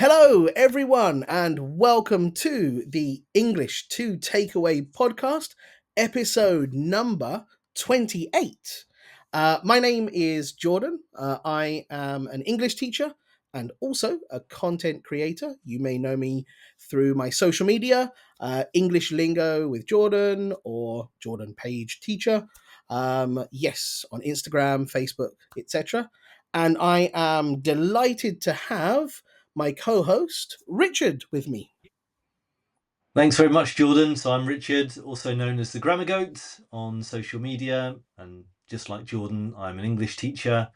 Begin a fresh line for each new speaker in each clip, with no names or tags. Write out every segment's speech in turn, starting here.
Hello, everyone, and welcome to the English to Takeaway Podcast, episode number 28. My name is Jordan. I am an English teacher and also a content creator. You may know me through my social media, English Lingo with Jordan or Jordan Page Teacher. Yes, on Instagram, Facebook, etc. And I am delighted to have my co-host Richard with me.
Thanks very much, Jordan. So I'm Richard, also known as the Grammar Goat on social media. And just like Jordan, I'm an English teacher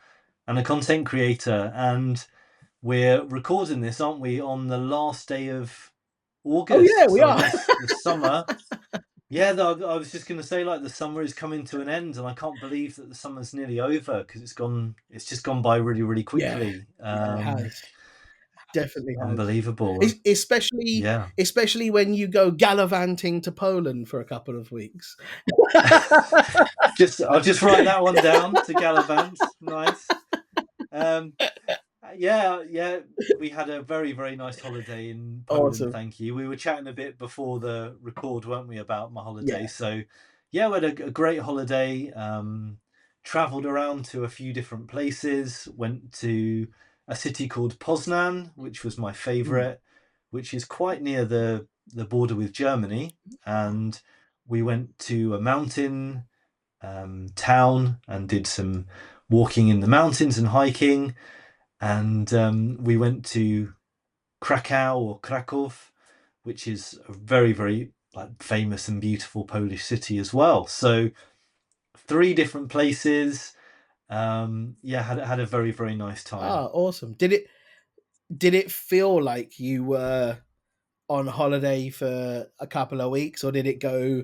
and a content creator. And we're recording this, aren't we, on the last day of August?
Oh yeah, we
so
are.
I guess the summer. Yeah, I was just going to say, the summer is coming to an end, and I can't believe that the summer's nearly over because it's just gone by really, really quickly.
It has. Definitely has.
Unbelievable.
Especially when you go gallivanting to Poland for a couple of weeks.
I'll just write that one down to gallivant. Nice. We had a very, very nice holiday in Poland.
Awesome.
Thank you. We were chatting a bit before the record, weren't we, about my holiday?
Yeah.
So we had a great holiday. Traveled around to a few different places. Went to a city called Poznan, which was my favorite, which is quite near the border with Germany. And we went to a mountain town and did some walking in the mountains and hiking. And we went to Krakow or Krakow, which is a very, very famous and beautiful Polish city as well. So 3 different places. Had a very, very nice time.
Ah, awesome. Did it feel like you were on holiday for a couple of weeks, or did it go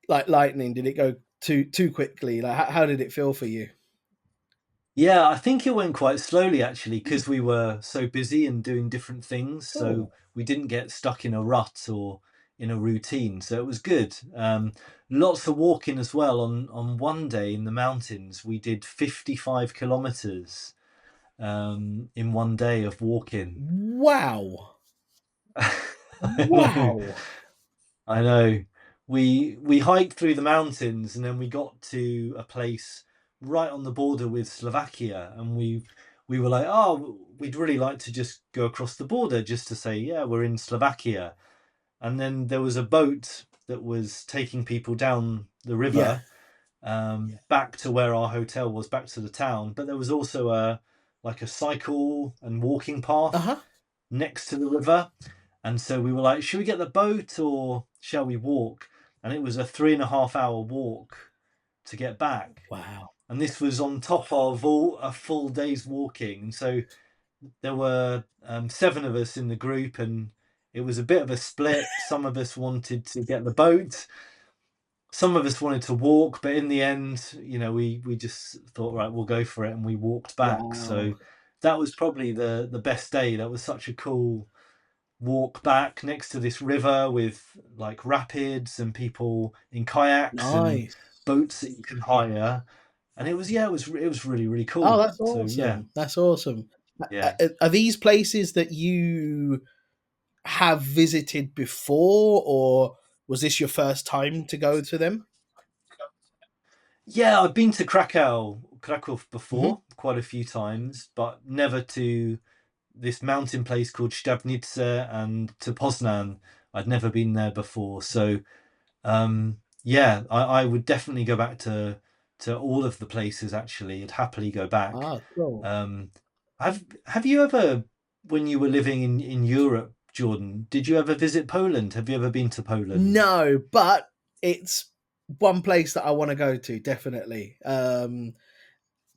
like lightning? Did it go too quickly? Like how did it feel for you?
Yeah, I think it went quite slowly actually because we were so busy and doing different things. So we didn't get stuck in a rut or in a routine. So it was good. Lots of walking as well. On one day in the mountains, we did 55 kilometers in one day of walking.
Wow. Wow.
I know. We hiked through the mountains and then we got to a place right on the border with Slovakia, and we were like, oh, we'd really like to just go across the border just to say, yeah, we're in Slovakia. And then there was a boat that was taking people down the river, back to where our hotel was, back to the town. But there was also a cycle and walking path next to the river. And so we were like, should we get the boat or shall we walk? And it was a 3.5-hour walk to get back.
Wow.
And this was on top of a full day's walking. And so there were 7 of us in the group, and it was a bit of a split. Some of us wanted to get the boat. Some of us wanted to walk. But in the end, we just thought, right, we'll go for it. And we walked back. Wow. So that was probably the best day. That was such a cool walk back next to this river with rapids and people in kayaks and boats that you can hire. And it was really, really cool.
Oh, that's awesome. So, that's awesome.
Yeah.
Are these places that you have visited before, or was this your first time to go to them?
Yeah, I've been to Krakow before, quite a few times, but never to this mountain place called Stabnice and to Poznan. I'd never been there before. So, I would definitely go back to all of the places, actually. I'd happily go back.
Ah, cool.
Have you ever, when you were living in Europe, Jordan, did you ever visit Poland? Have you ever been to Poland?
No, but it's one place that I want to go to, definitely.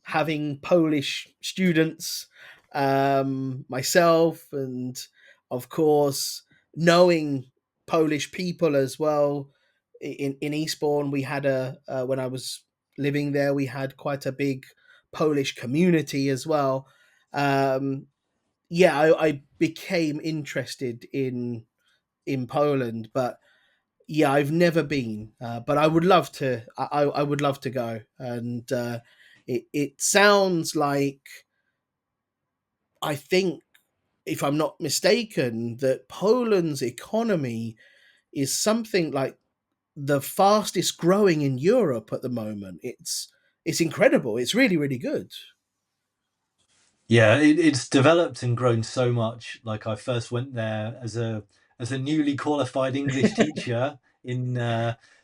Having Polish students, myself, and of course knowing Polish people as well. In Eastbourne, we had when I was living there, we had quite a big Polish community as well. I became interested in Poland, but I've never been, but I would love to. I would love to go, and it sounds like, I think, if I'm not mistaken, that Poland's economy is something like the fastest growing in Europe at the moment. It's incredible. It's really, really good.
Yeah, it's developed and grown so much. Like I first went there as a newly qualified English teacher in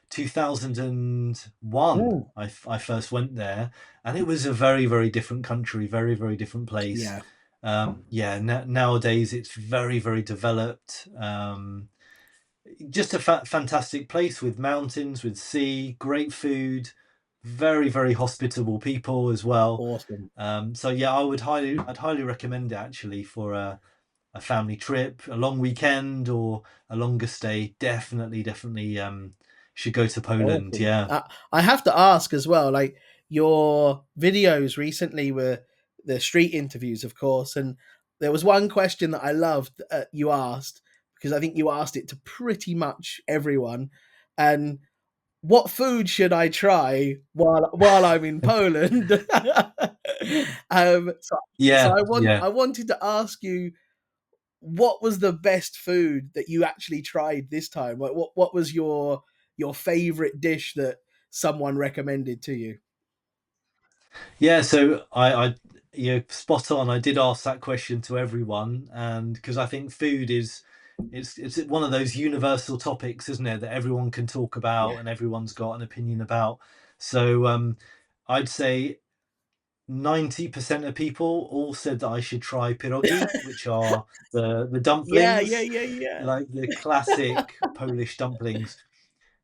2001.
Ooh.
I first went there, and it was a very, very different country, very, very different place.
Yeah,
Yeah, nowadays it's very, very developed. Just a fantastic place with mountains, with sea, great food, very, very hospitable people as well.
awesome.
So yeah, I'd highly recommend it actually for a family trip, a long weekend, or a longer stay. Definitely, should go to Poland.
Awesome.
Yeah,
I have to ask as well, like your videos recently were the street interviews, of course, and there was one question that I loved you asked because I think you asked it to pretty much everyone. And what food should I try while I'm in Poland? So
yeah, yeah.
I wanted to ask you what was the best food that you actually tried this time? Like what was your favorite dish that someone recommended to you?
Yeah, so you're spot on. I did ask that question to everyone, and because I think food is, it's one of those universal topics, isn't it, that everyone can talk about
Yeah.
and everyone's got an opinion about. So I'd say 90% of people all said that I should try pierogi, which are the
Yeah, yeah,
dumplings,
yeah, yeah.
like the classic Polish dumplings.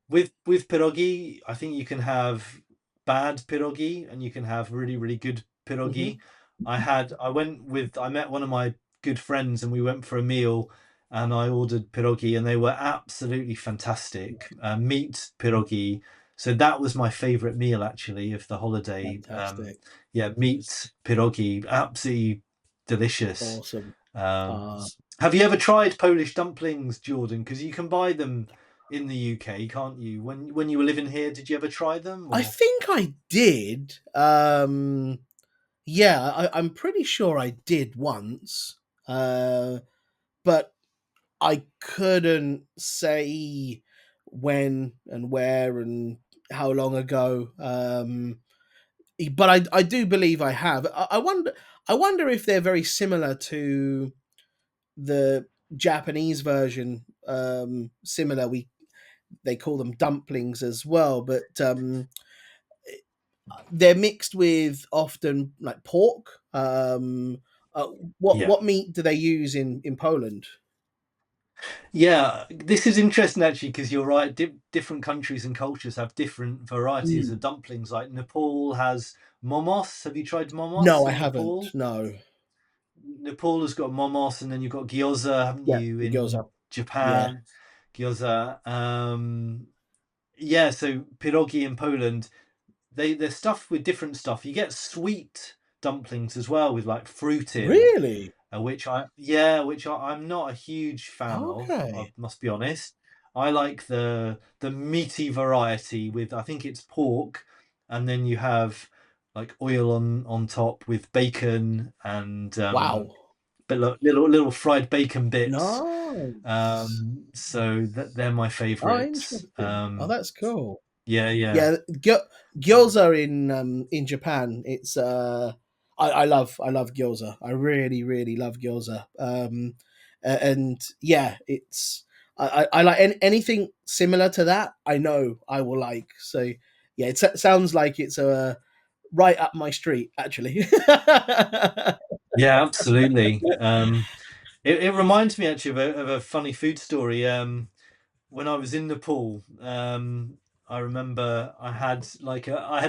With pierogi, I think you can have bad pierogi and you can have really, really good
Mhm.
pierogi. I met one of my good friends and we went for a meal and I ordered pierogi and they were absolutely fantastic. Meat pierogi. So that was my favorite meal actually of the holiday.
Fantastic.
Yeah, meat pierogi, absolutely delicious.
Awesome.
Um,
Uh,
have you ever tried Polish dumplings, Jordan? Because you can buy them in the UK, can't you? When you were living here, did you ever try them?
I
Or
think I did. Yeah, I'm pretty sure I did once. But I couldn't say when and where and how long ago. But I do believe I have. I wonder if they're very similar to the Japanese version. Similar, we they call them dumplings as well, but they're mixed with often like pork. Uh,
yeah,
what meat do they use in Poland?
yeah. This is interesting actually because you're right. Different countries and cultures have different varieties
Mm.
of dumplings. Like Nepal has momos. Have you tried
No,
momos
I
in
haven't.
Nepal?
No.
Nepal has got momos, and then you've got gyoza, haven't
Yeah,
you?
the girls
In
up. Yeah.
Japan, gyoza. Yeah. So pierogi in Poland, they're stuffed with different stuff. You get sweet dumplings as well with like fruit in,
Really?
I'm not a huge fan of. I
Okay.
must be honest. I like the meaty variety with, I think it's pork, and then you have like oil on top with bacon and
Wow.
but little fried bacon bits.
Nice.
So they're my
Oh,
favorites.
interesting. Oh, that's cool.
Yeah, yeah.
Yeah, gyoza in Japan. It's I love gyoza. I really really love gyoza. And yeah, it's I like anything similar to that. I know I will like. So yeah, sounds like it's right up my street actually.
Yeah, absolutely. It reminds me actually of a funny food story. When I was in Nepal, I remember I had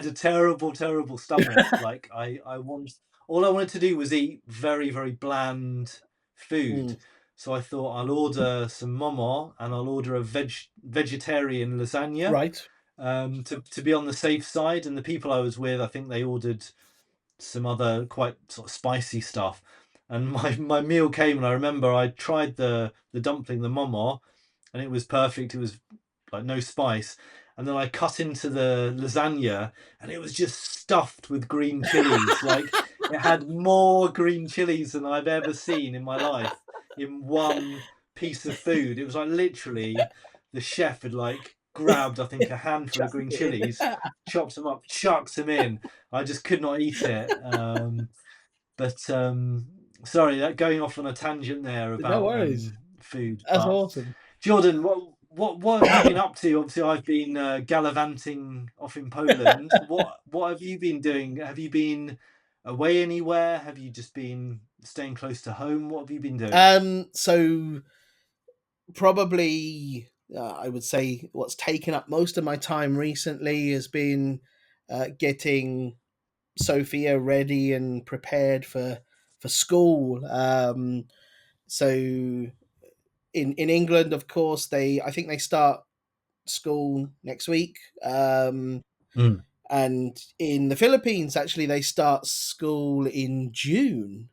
a terrible stomach. Like I want all I wanted to do was eat very, very bland food.
Mm,
So I thought I'll order some momo and I'll order a vegetarian lasagna,
right.
to be on the safe side. And the people I was with, I think they ordered some other quite sort of spicy stuff. And my meal came, and I remember I tried the dumpling, the momo, and it was perfect. It was like no spice. And then I cut into the lasagna, and it was just stuffed with green chilies. Like It had more green chilies than I've ever seen in my life in one piece of food. It was like literally the chef had like grabbed, I think, a handful of
Chuck
green
it in.
chilies, chopped them up, chucked them in. I just could not eat it. But sorry, that going off on a tangent there
No
about
worries.
food.
That's
But
awesome.
Jordan, what have you been up to? Obviously, I've been gallivanting off in Poland. What have you been doing? Have you been away anywhere? Have you just been staying close to home? What have you been doing?
So probably I would say what's taken up most of my time recently has been getting Sophia ready and prepared for school. So in England, of course, they I think they start school next week.
Mm.
And in the Philippines, actually, they start school in June.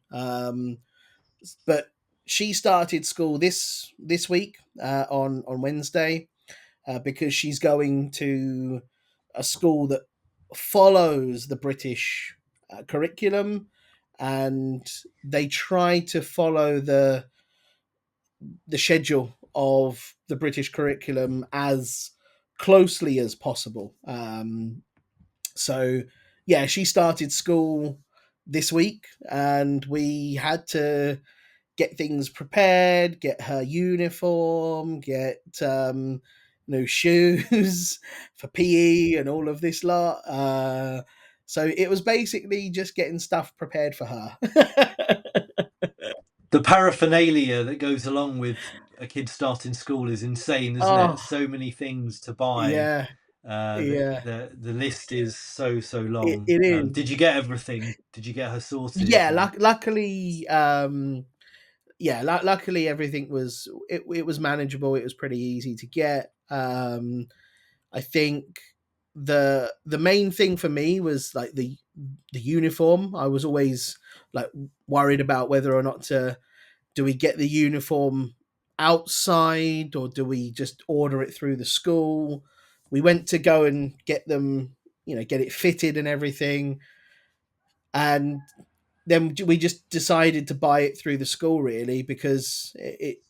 But she started school this week on Wednesday because she's going to a school that follows the British curriculum, and they try to follow the schedule of the British curriculum as closely as possible. So, yeah, she started school this week, and we had to get things prepared, get her uniform, get new shoes for PE and all of this lot. So it was basically just getting stuff prepared for her.
The paraphernalia that goes along with a kid starting school is insane, isn't it?
Oh,
So many things to buy.
yeah, yeah.
The list is so
It,
long.
it is.
Did you get everything? Did you get her sorted?
Yeah,
And
luckily, yeah, luckily everything was it was manageable. It was pretty easy to get. I think the main thing for me was like the uniform. I was always like worried about whether or not to do we get the uniform outside or do we just order it through the school. We went to go and get them, get it fitted and everything, and then we just decided to buy it through the school really because it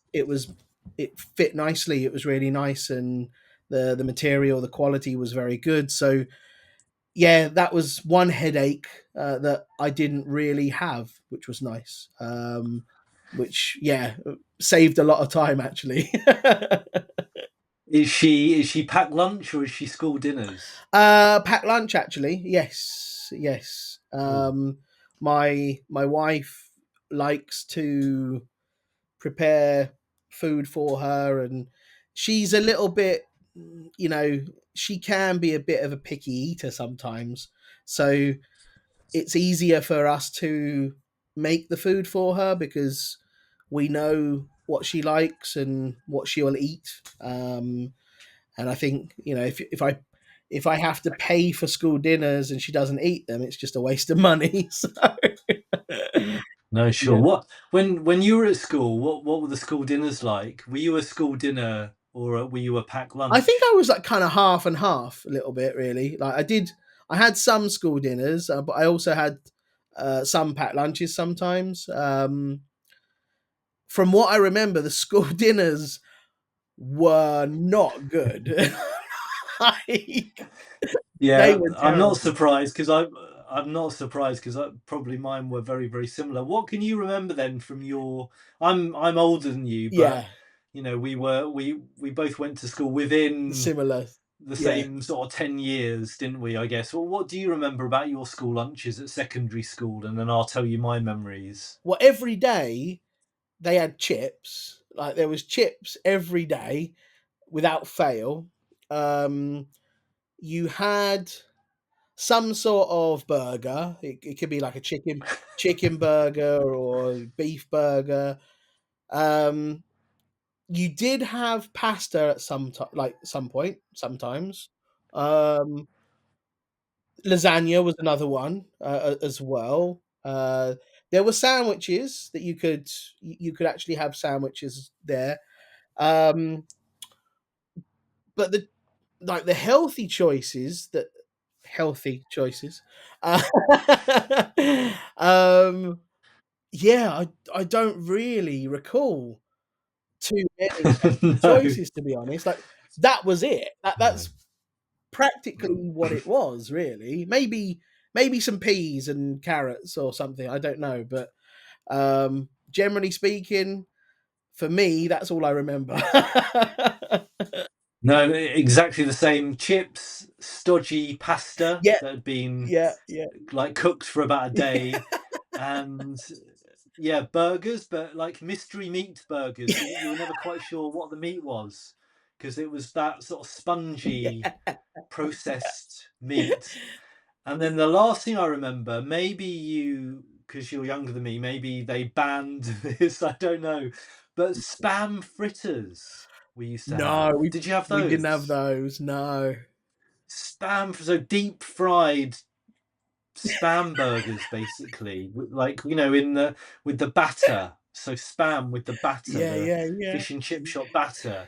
fit nicely. It was really nice, and the material, the quality was very good. So yeah, that was one headache that I didn't really have, which was nice. Which yeah saved a lot of time actually.
is she packed lunch or is she school dinners?
Packed lunch actually. Yes, yes.
Oh,
My wife likes to prepare food for her, and she's a little bit, you know, she can be a bit of a picky eater sometimes. So it's easier for us to make the food for her because we know what she likes and what she'll eat. And I think, if I have to pay for school dinners and she doesn't eat them, it's just a waste of money. So
no, sure.
yeah,
When you were at school, what were the school dinners like? Were you a school dinner or were you a packed
I think
lunch?
I was like kind of half and half a little bit really. Like I had some school dinners, but I also had some packed lunches sometimes. From what I remember, the school dinners were not good. Like, they
Yeah,
were
I'm not
terrible.
surprised because I'm not surprised because probably mine were very similar. What can you remember then from your? I'm older than you, but
Yeah,
we both went to school within
similar.
the
Yeah.
same sort of 10 years, didn't we? I guess. Well, what do you remember about your school lunches at secondary school, and then I'll tell you my memories.
Well, every day they had chips. Like there was chips every day without fail. Um, you had some sort of burger. It could be like a chicken burger or beef burger. Um, you did have pasta at like some point sometimes. Um, lasagna was another one as well. There were sandwiches that you could actually have sandwiches there. Um, but the healthy choices that healthy choices. Um, yeah, I don't really recall too many healthy
No,
choices, to be honest. Like that was it.
no.
That's practically what it was, really. Maybe some peas and carrots or something. I don't know, but generally speaking, for me, that's all I remember.
No, exactly the same. Chips, stodgy pasta
Yeah,
that had been
yeah, yeah,
like cooked for about a day, and yeah, burgers, but like mystery meat burgers. You were never quite sure what the meat was because it was that sort of spongy processed meat. And then the last thing I remember, maybe you, because you're younger than me, maybe they banned this, I don't know, but spam fritters we used to
No,
have. Did you have
we didn't have
those?
those. No.
So deep fried spam burgers, basically, like in the with the batter. So spam with the batter,
Yeah,
the
yeah, yeah.
fish and chip shop batter.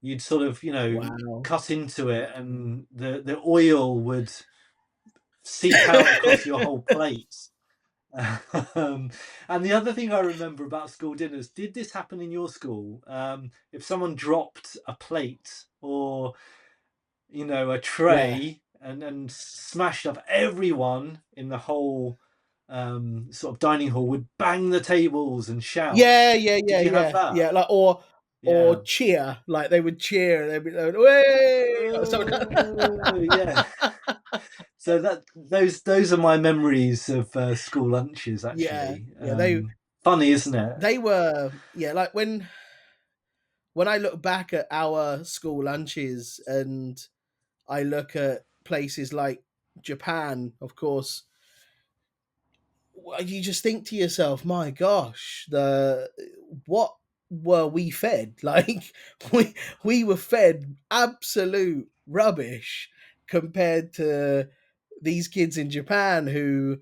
You'd sort of
Wow.
cut into it, and the oil would seep out across your whole plate. Um, and the other thing I remember about school dinners, did this happen in your school? If someone dropped a plate or a
Yeah.
tray and smashed up, everyone in the whole sort of dining hall would bang the tables and shout.
Yeah, yeah,
Did
yeah,
you have
yeah,
that?
yeah. Like or
Yeah.
cheer, like they would cheer. They'd way or something.
Yeah. So those are my memories of school lunches.
Yeah,
Actually,
yeah.
funny, isn't it?
They were, yeah. Like when I look back at our school lunches and I look at places like Japan, of course, you just think to yourself, my gosh, the what were we fed? Like we were fed absolute rubbish compared to these kids in Japan who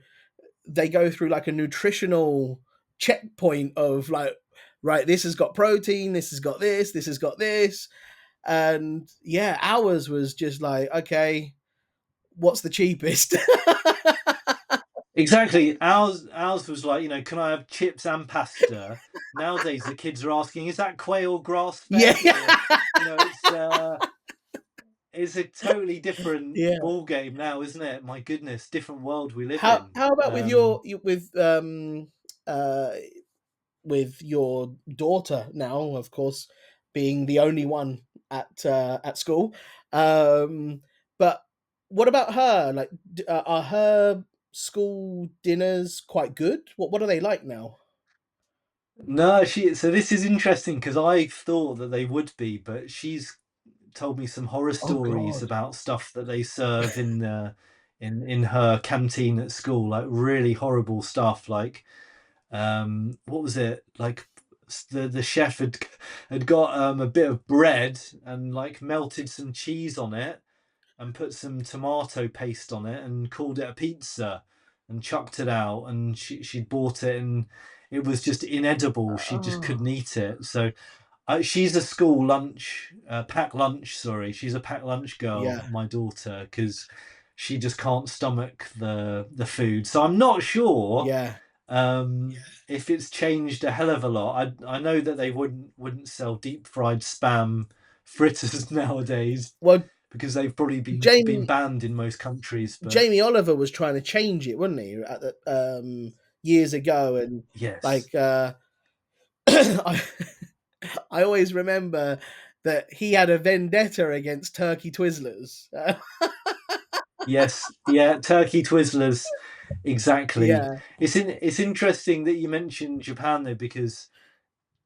they go through like a nutritional checkpoint of like, right, this has got protein, this has got this has got this. And yeah, ours was just like, okay, what's the cheapest?
Exactly. Ours was like, can I have chips and pasta? Nowadays, the kids are asking, is that quail grass
Yeah.
fed? Or, it's a totally different
Yeah.
ball game now, isn't it? My goodness, different world we live
How
in.
how about with uh with your daughter now, of course, being the only one at school. Um, but what about her? Like, are her school dinners quite good? What are they like now?
No, so this is interesting because I thought that they would be, but she's told me some horror
Oh
stories
God.
about stuff that they serve in her canteen at school, like really horrible stuff. Like, what was it? Like, the chef had got a bit of bread and like melted some cheese on it and put some tomato paste on it and called it a pizza and chucked it out, and she bought it, and it was just inedible. She just
Oh,
couldn't eat it. So she's a school lunch, pack lunch. Sorry, she's a pack lunch girl,
yeah,
my daughter, because she just can't stomach the food. So I'm not sure
yeah.
if it's changed a hell of a lot. I know that they wouldn't sell deep fried spam fritters nowadays
Well,
because they've probably been
Jamie
banned in most countries. But
Jamie Oliver was trying to change it, wasn't he, at the, years ago, and
yes,
like I I always remember that he had a vendetta against turkey Twizzlers.
yes, yeah, turkey Twizzlers, exactly.
Yeah.
It's interesting that you mentioned Japan though, because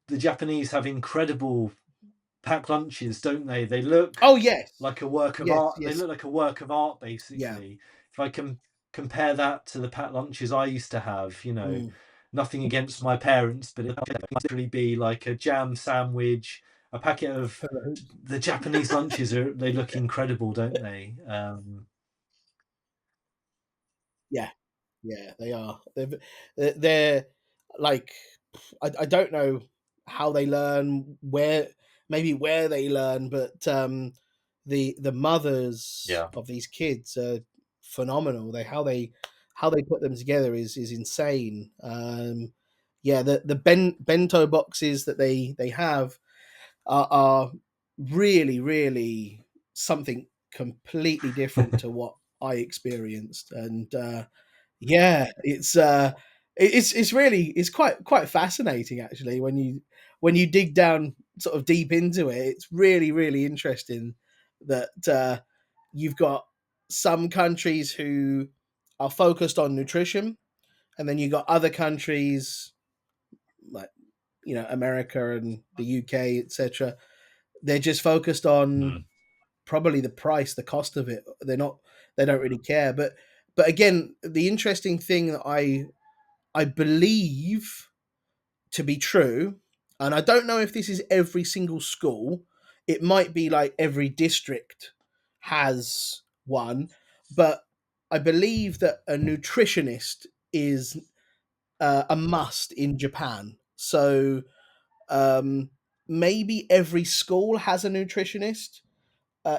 the Japanese have incredible packed lunches, don't they? They look
Oh yes,
like a work of
yes,
art. They
yes.
look like a work of art,
Yeah.
basically. If I can compare that to the packed lunches I used to have,
Mm.
nothing against my parents, but it would literally be like a jam sandwich, a packet of the Japanese lunches. They look incredible, don't they?
Yeah, yeah, they are. They're like I don't know how they learn, where they learn, but the mothers
Yeah.
of these kids are phenomenal. How they put them together is insane. Yeah, the bento boxes that they have are really, really something completely different to what I experienced. And yeah, it's really, it's quite fascinating actually when you dig down sort of deep into it. It's really, really interesting that you've got some countries who are focused on nutrition, and then you've got other countries like, America and the UK, etc. They're just focused on
Mm.
probably the price, the cost of it. They don't really care. But again, the interesting thing that I believe to be true, and I don't know if this is every single school. It might be like every district has one, but I believe that a nutritionist is a must in Japan. So um, maybe every school has a nutritionist.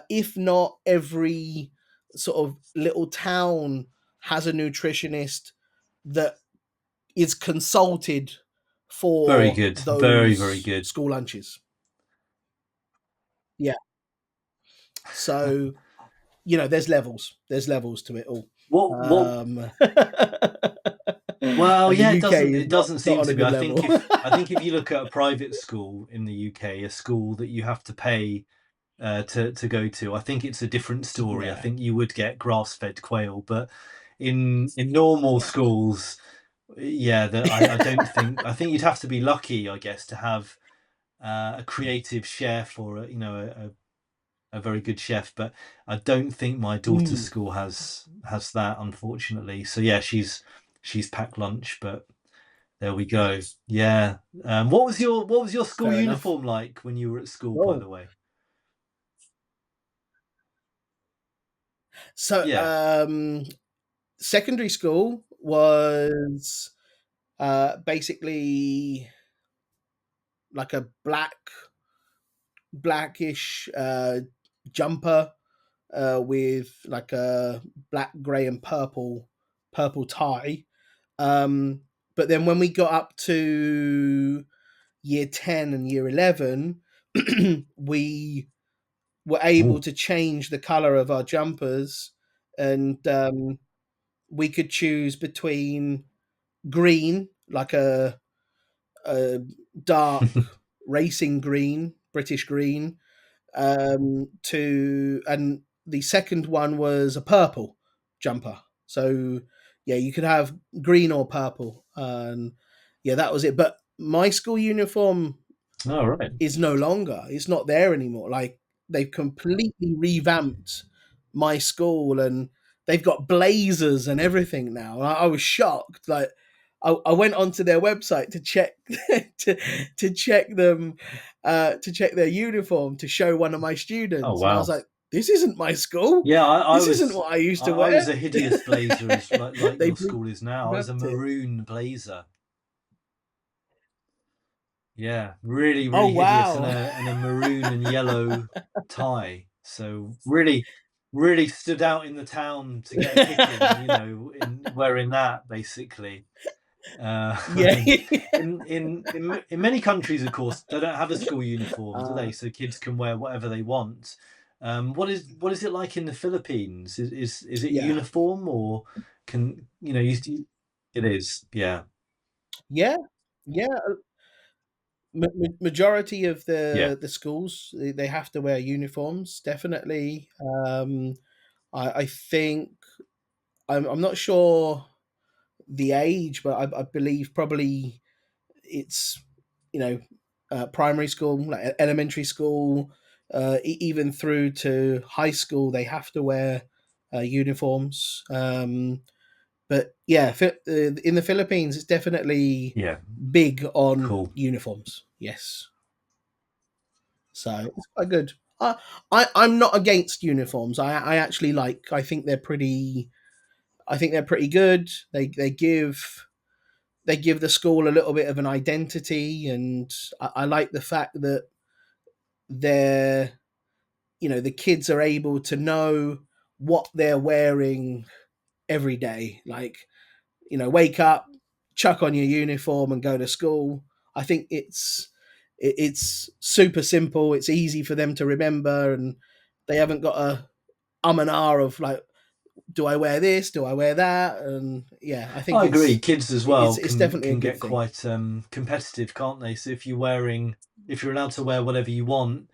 If not, every sort of little town has a nutritionist that is consulted
Very
for
good. Very, very
those
good.
school lunches. Yeah. So, there's levels. There's levels to it all.
What Well,
And the
yeah,
UK is
it
not,
doesn't
not
seem
on
to
a
be.
good level.
I think if you look at a private school in the UK, a school that you have to pay to go to, I think it's a different story. I
Yeah.
think you would get grass-fed quail, but in normal schools, yeah, I don't think. I think you'd have to be lucky, I guess, to have a creative chef or a very good chef. But I don't think my daughter's
Mm,
school has that, unfortunately. So yeah, she's packed lunch, but there we go. Yeah. What was your school
fair enough.
uniform like when you were at school, by
Oh,
the way?
so
Yeah.
secondary school was basically like a blackish jumper with like a black, grey, and purple tie. Um, but then when we got up to year 10 and year 11, we were able
Ooh.
to change the color of our jumpers, and we could choose between green, like a dark racing green, British green, to and the second one was a purple jumper. So yeah, you could have green or purple, and yeah, that was it. But my school uniform
All right.
is no longer. It's not there anymore. Like they've completely revamped my school, and they've got blazers and everything now. I was shocked. Like I went onto their website to check to, to check them to check their uniform to show one of my
Oh
students, and I was
wow.
like, "This isn't my school.
Yeah, I
This isn't
was
what I used to
I
wear."
was a hideous blazer, as like
They've
your school is now. I was a
revamped it.
maroon blazer. Yeah, really,
Oh
really hideous, and
wow!
a maroon and yellow tie. So really, really stood out in the town to get a kick in wearing that basically.
Yeah.
In many countries, of course, they don't have a school uniform, do
uh,
they? So kids can wear whatever they want. What is it like in the Philippines? Is it
yeah.
uniform, or can it is? Yeah,
Yeah. Yeah. Majority of
yeah,
the schools, they have to wear uniforms. Definitely. I think I'm not sure the age, but I believe probably it's you know primary school, like elementary school, even through to high school. They have to wear uniforms. But yeah, in the Philippines, it's definitely
yeah.
big on
Cool.
uniforms. Yes. So it's quite good. I'm not against uniforms. I actually like. I think they're pretty. I think they're pretty good. They give the school a little bit of an identity, and I like the fact that they're the kids are able to know what they're wearing every day. Like, wake up, chuck on your uniform, and go to school. I think it's super simple. It's easy for them to remember, and they haven't got a and ah of like, do I wear this? Do I wear that? And yeah, I think
I agree.
it's
Kids as
it's
well
it's
can
definitely a
can
good
get
thing.
quite competitive, can't they? So if you're allowed to wear whatever you want,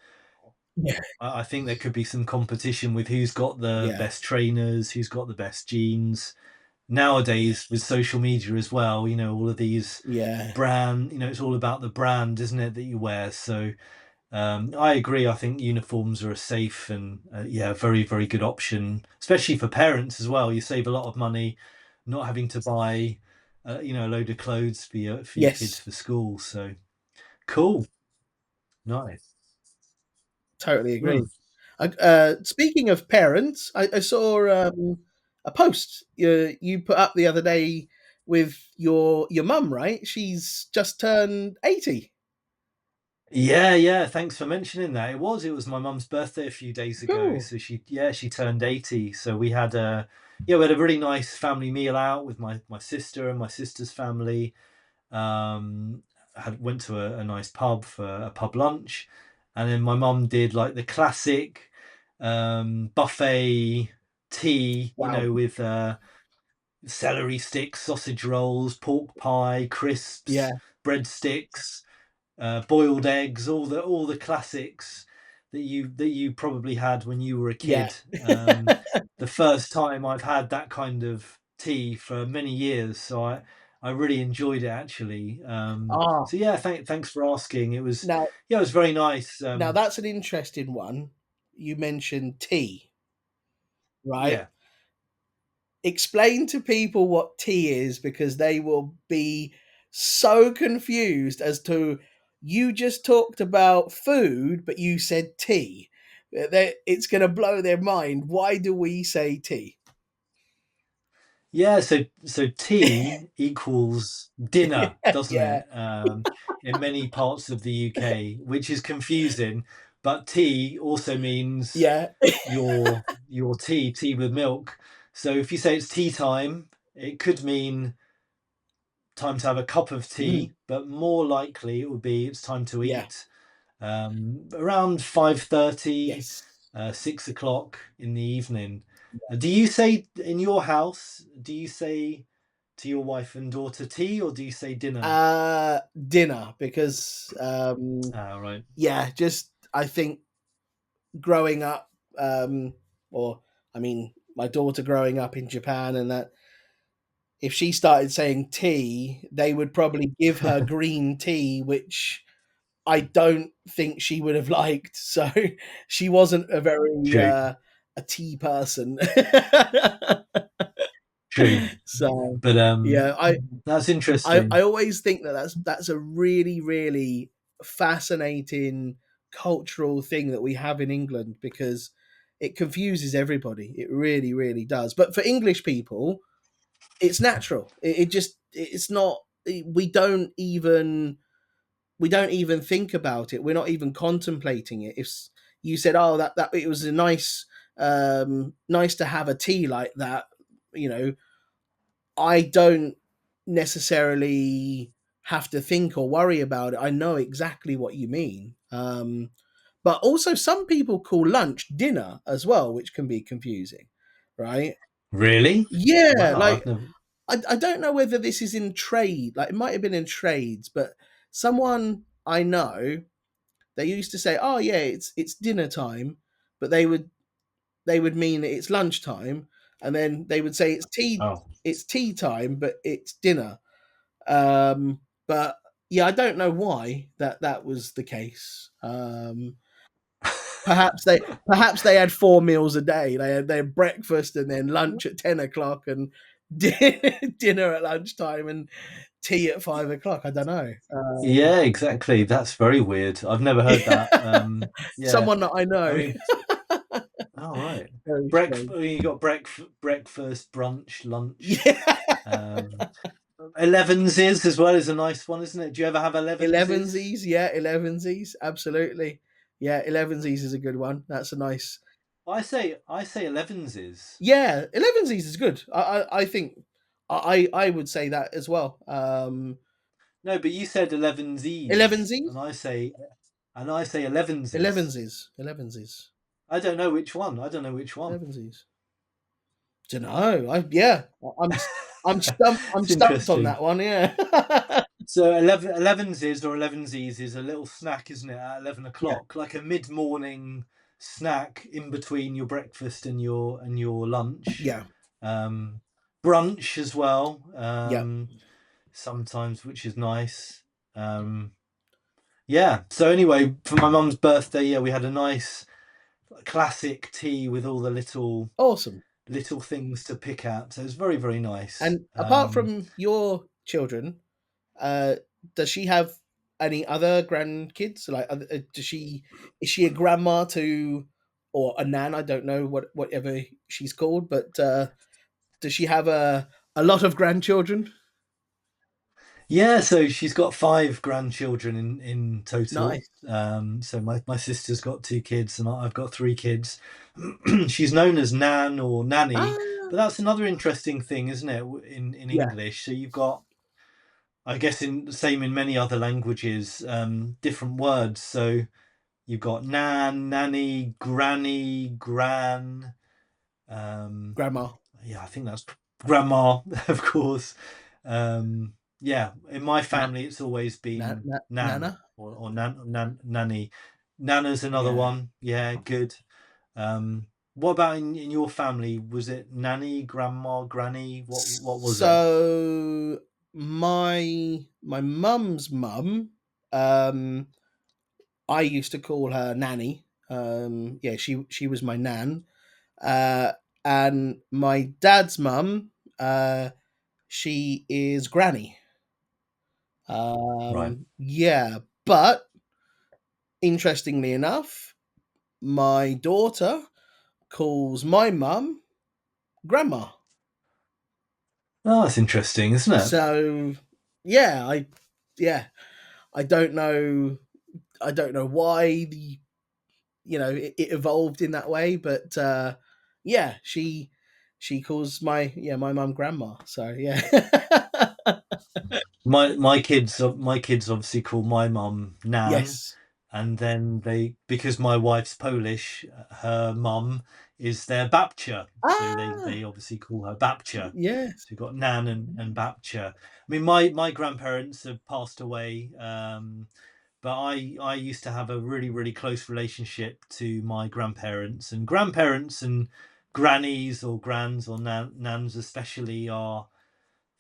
Yeah,
I think there could be some competition with who's got the
yeah,
best trainers, who's got the best jeans. Nowadays, with social media as well, all of these
yeah.
brand, it's all about the brand, isn't it, that you wear? So I agree. I think uniforms are a safe and very, very good option, especially for parents as well. You save a lot of money not having to buy, a load of clothes for your kids
Yes,
for school. So cool, nice.
totally
Hmm.
agree. Speaking of parents, I saw a post you put up the other day with your mum. Right, she's just turned 80.
Yeah, yeah. Thanks for mentioning that. It was my mum's birthday a few days ago.
Cool.
So she turned 80. So we had a really nice family meal out with my sister and my sister's family. Went to a nice pub for a pub lunch, and then my mum did like the classic buffet tea,
Wow.
with celery sticks, sausage rolls, pork pie,
Yeah,
crisps, breadsticks, boiled eggs, all the classics that you probably had when you were a
yeah.
kid. The first time I've had that kind of tea for many years, so I really enjoyed it actually.
Ah,
So yeah, thanks for asking.
now
It was very nice.
now that's an interesting one. You mentioned tea, right?
Yeah,
Explain to people what tea is, because they will be so confused as to, you just talked about food but you said tea. It's going to blow their mind. Why do we say tea?
yeah. So tea equals dinner, doesn't
Yeah,
it? In many parts of the UK, which is confusing. But tea also means
yeah.
your tea with milk. So if you say it's tea time, it could mean time to have a cup of
Mm,
tea, but more likely it would be it's time to
yeah,
eat. Around 5:30,
yes.
6 o'clock in the evening. Do you say in your house? Do you say to your wife and daughter tea, or do you say dinner?
Dinner, because
Ah, right.
yeah, just I think growing up, um, or I mean, my daughter growing up in Japan, and that if she started saying tea, they would probably give her green tea, which I don't think she would have liked. So she wasn't a very
True,
a tea person.
true.
So
But
yeah,
that's
I
interesting.
always think that that's a really really fascinating cultural thing that we have in England, because it confuses everybody. It really really does. But for English people, it's natural. It just it's not. We don't even think about it. We're not even contemplating it. If you said, "Oh, that it was a nice to have a tea like that," you know, I don't necessarily have to think or worry about it. I know exactly what you mean. But also, some people call lunch dinner as well, which can be confusing, right?
Really?
Yeah,
Wow,
like
I've never.
I don't know whether this is in trade. Like, it might have been in trades, but someone I know, they used to say, "Oh yeah, it's dinner time," but they would mean that it's lunchtime, and then they would say
Oh.
it's tea time, but it's dinner. But yeah, I don't know why that was the case. Perhaps they had 4 meals a day. They had breakfast and then lunch at 10 o'clock, and dinner at lunchtime, and tea at 5 o'clock. I don't know.
Yeah, exactly. That's very weird. I've never heard that. Yeah.
Someone that I
I
know.
mean, oh, right.
Very
Breakfast.
strange.
You got breakfast, brunch, lunch.
Yeah,
Um, Elevenses as well is a nice one, isn't it? Do you ever have elevenses?
elevensies. Yeah, elevensies. Absolutely. Yeah, elevensies is a good one. That's a nice.
I say elevenses.
Yeah, 11sies is good. I think I would say that as well.
No, but you said elevensies,
11sies,
and I say elevenses.
11sies.
I don't know which one. I don't know which one.
11sies. Don't know. I'm stumped. I'm
It's
stumped on
interesting.
that one. Yeah.
So elevenses or elevensies is a little snack, isn't it? At 11
Yeah.
o'clock, like a mid-morning snack in between your breakfast and your lunch.
Yeah.
Brunch as well.
Yeah.
Sometimes, which is nice. Yeah. So anyway, for my mum's birthday, yeah, we had a nice classic tea with all the
Awesome.
little things to pick at. So it's very, very nice.
And apart from your children, uh, does she have any other grandkids? Like, does she is she a grandma to or a nan? I don't know whatever she's called, but does she have a lot of grandchildren?
Yeah, so she's got 5 grandchildren in total.
Nice.
So my sister's got 2 kids, and I've got 3 kids. She's known as Nan or Nanny,
Ah,
but that's another interesting thing, isn't it? In
yeah.
English, so you've got, I guess, in same in many other languages, different words. So you've got Nan, Nanny, Granny, Gran. Um,
Grandma.
yeah, I think that's Grandma, of course. Um, yeah, in my
Na,
family, it's always been Nan
Nana.
or Nanny. Nana's another
Yeah.
one. Yeah, good. What about in your family? Was it Nanny, Grandma, Granny? What was it?
So my mum's mum, um, I used to call her Nanny. Yeah, she was my nan. Uh, and my dad's mum, she is Granny.
Right.
Yeah, but interestingly enough, my daughter calls my mum Grandma.
Oh, that's interesting, isn't it?
So yeah, yeah, I don't know. I don't know why it evolved in that way, but yeah, she calls my mum Grandma. So yeah,
My kids obviously call my mum Nan,
yes.
and then because my wife's Polish, her mum is their babcia, so they
Ah,
obviously call her babcia.
yes.
So you've got Nan and babcia. I mean, my grandparents have passed away, but I used to have a really, really close relationship to my grandparents and grannies or grands or nans especially are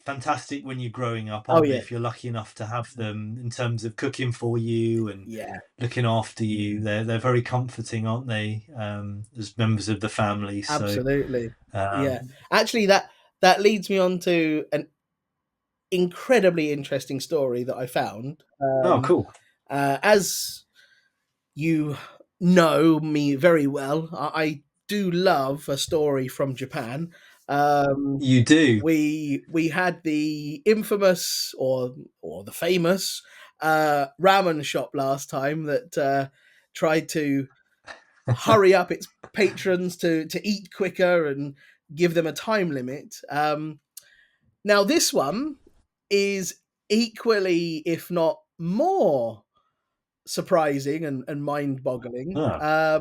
fantastic when you're growing up,
Oh
aren't they?
yeah,
If you're lucky enough to have them in terms of cooking for you and
yeah.
looking after you, they're very comforting, aren't they? As members of the family. So
Absolutely. Yeah.
um,
Actually, that leads me on to an incredibly interesting story that I found.
oh, cool.
As you know me very well, I do love a story from Japan. Um,
You do.
we had the infamous or the famous ramen shop last time that tried to hurry up its patrons to eat quicker and give them a time limit. Now this one is equally, if not more, surprising and mind-boggling.
Ah,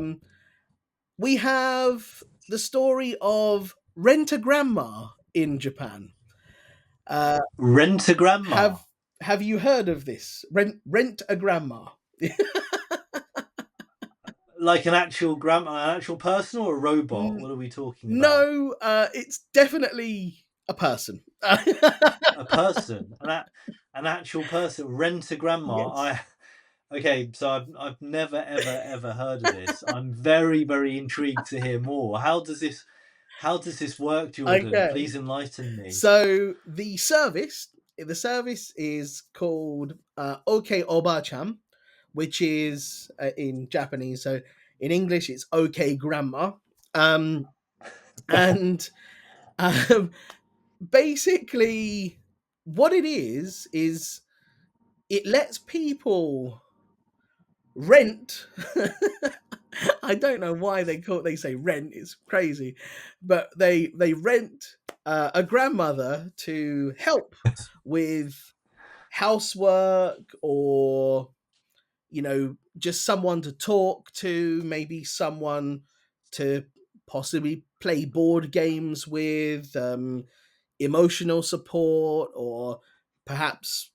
We have the story of Rent a Grandma in Japan. Uh,
rent a grandma.
have have you heard of this? Rent a Grandma.
Like an actual person or a robot? What are we talking about?
No, it's definitely a person.
A person, an actual person. Rent a grandma.
Yes.
Okay, so I've never ever heard of this. I'm very very intrigued to hear more. How does this work, Jordan?
Okay.
Please enlighten me.
So the service is called OK Oba-chan, which is in Japanese. So in English, it's OK Grandma. Um, and um, basically, what it is it lets people rent I don't know why they say rent. It's crazy, but they rent a grandmother to help with housework, or just someone to talk to, maybe someone to possibly play board games with, emotional support, or perhaps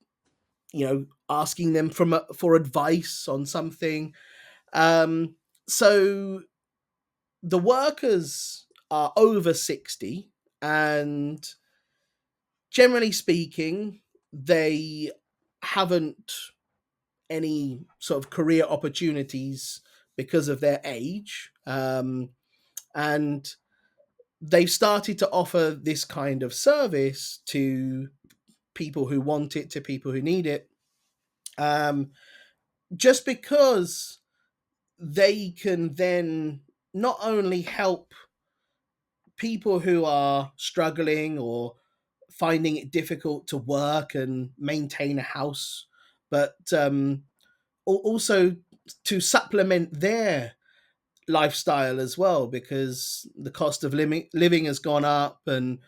asking them for advice on something. So the workers are over 60, and generally speaking, they haven't any sort of career opportunities because of their age. And they've started to offer this kind of service to people who want it, to people who need it, just because they can then not only help people who are struggling or finding it difficult to work and maintain a house, but also to supplement their lifestyle as well, because the cost of living has gone up, and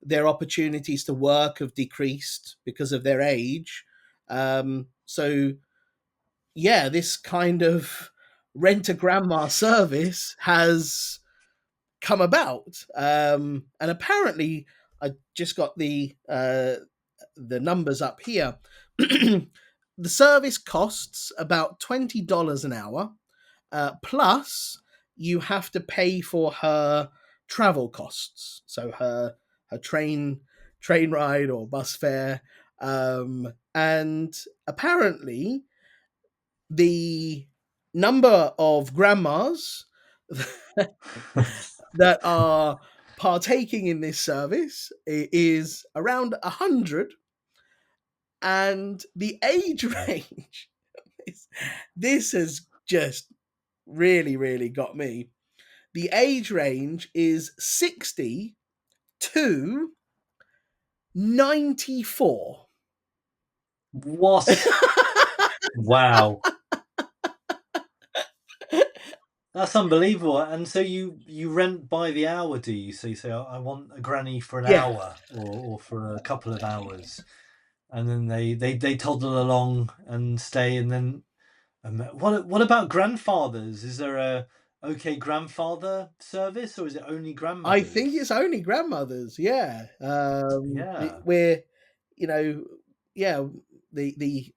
their opportunities to work have decreased because of their age. So yeah, this kind of rent a grandma service has come about, and apparently, I just got the numbers up here. The service costs about $20 an hour, plus you have to pay for her travel costs, so her train ride or bus fare, and apparently the number of grandmas that are partaking in this service is around 100, and the age range, this has just really got me. The age range is 60 to 94.
What? Wow. That's unbelievable. And so you rent by the hour, do you? So you say, I want a granny for an
Yeah.
hour or for a couple of hours. And then they toddle along and stay. And then what about grandfathers? Is there a okay grandfather service, or is it only
I think
grandmothers?
it's only grandmothers. Yeah.
Yeah.
We're, you know, yeah, the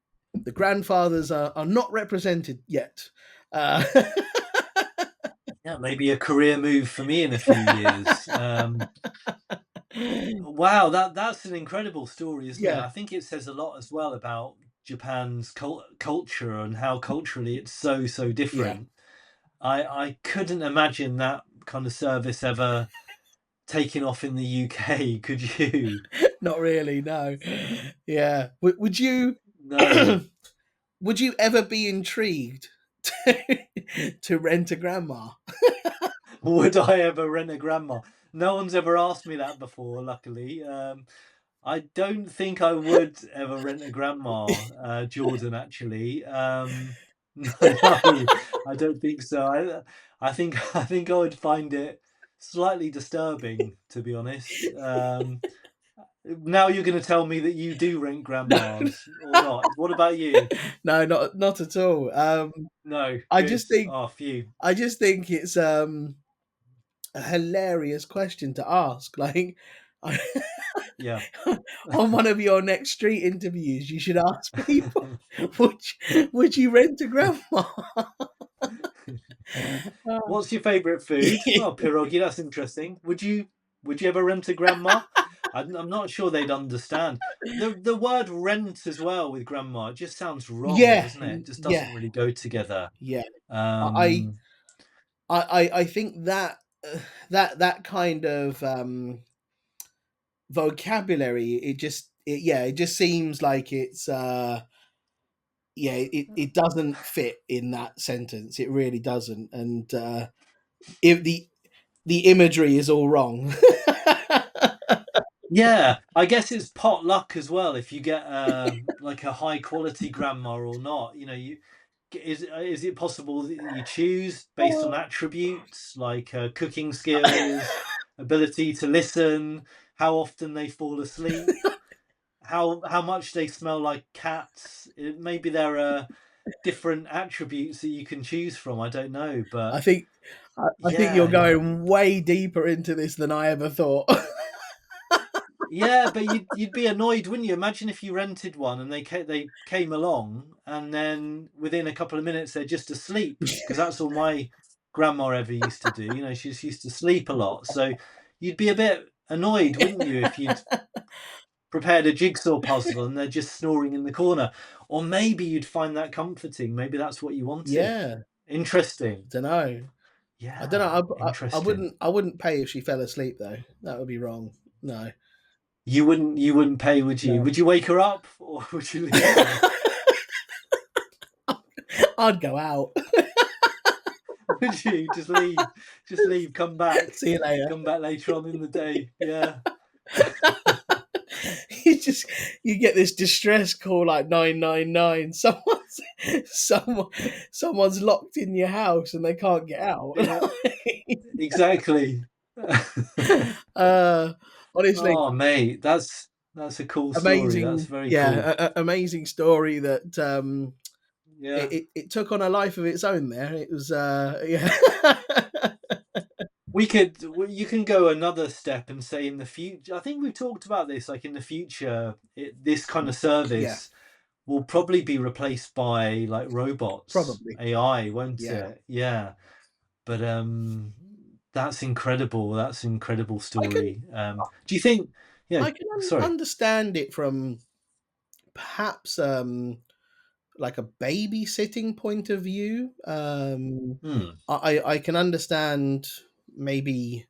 grandfathers are not represented yet. Uh,
Yeah, maybe a career move for me in a few years. Wow, that's an incredible story, isn't it?
yeah,
I think it says a lot as well about Japan's culture and how culturally it's so
yeah.
different. I couldn't imagine that kind of service ever taking off in the UK, could you?
Not really. No. Yeah. Would you?
No.
Would you ever be intrigued to rent a grandma?
Would I ever rent a grandma? No one's ever asked me that before, luckily. I don't think I would ever rent a grandma, Jordan, actually. No, I don't think so. I think I would find it slightly disturbing, to be honest. Now you're gonna tell me that you do rent
No,
grandmas or not. What about you?
no, not at all.
No,
I
good.
just think
Oh, phew.
I just think it's a hilarious question to ask. Like, I,
Yeah.
on one of your next street interviews, you should ask people, would you rent a grandma?
What's your favourite food? Oh, pierogi, that's interesting. Would you ever rent a grandma? I'm not sure they'd understand. The word rent as well with grandma, it just sounds wrong,
Yeah,
doesn't it? It just
yeah,
doesn't really go together.
yeah. I
Um,
I think that that kind of vocabulary, it just seems like it's yeah, it doesn't fit in that sentence. It really doesn't, and if the imagery is all wrong.
yeah, I guess it's pot luck as well if you get like a high quality grandma or not. is it possible that you choose based on attributes like cooking skills, ability to listen, how often they fall asleep, how much they smell like cats? Maybe there are different attributes that you can choose from. I don't know,
I
but
think I think you're
yeah,
going way deeper into this than I ever thought.
yeah. But you'd be annoyed, wouldn't you? Imagine if you rented one and they came along and then within a couple of minutes they're just asleep, because that's all my grandma ever used to do. You know, she just used to sleep a lot, so you'd be a bit annoyed, wouldn't you, if you'd prepared a jigsaw puzzle and they're just snoring in the corner. Or maybe you'd find that comforting. Maybe that's what you wanted.
Yeah,
Interesting.
don't know. I don't
Yeah,
know. I
interesting.
wouldn't. I wouldn't pay if she fell asleep though. That would be wrong. No.
You wouldn't pay, would you?
No.
Would you wake her up or would you leave her?
I'd go out.
Would you just leave? Just leave, come back.
See you later.
Come back later on in the day. Yeah.
you just you get this distress call like 999. Someone's locked in your house and they can't get out.
Yeah. Exactly.
uh, honestly,
Oh mate, that's a cool story. That's
amazing.
very cool.
Yeah, amazing story that
Yeah.
it took on a life of its own. There, it was yeah.
You can go another step and say in the future, I think we've talked about this, like in the future, this kind of
Yeah,
service will probably be replaced by like robots,
probably.
AI, won't
Yeah,
it? Yeah. But that's incredible. That's an incredible
I can
story. Do you think, yeah,
I can
sorry.
understand it from perhaps like a babysitting point of view.
Hmm.
I can understand maybe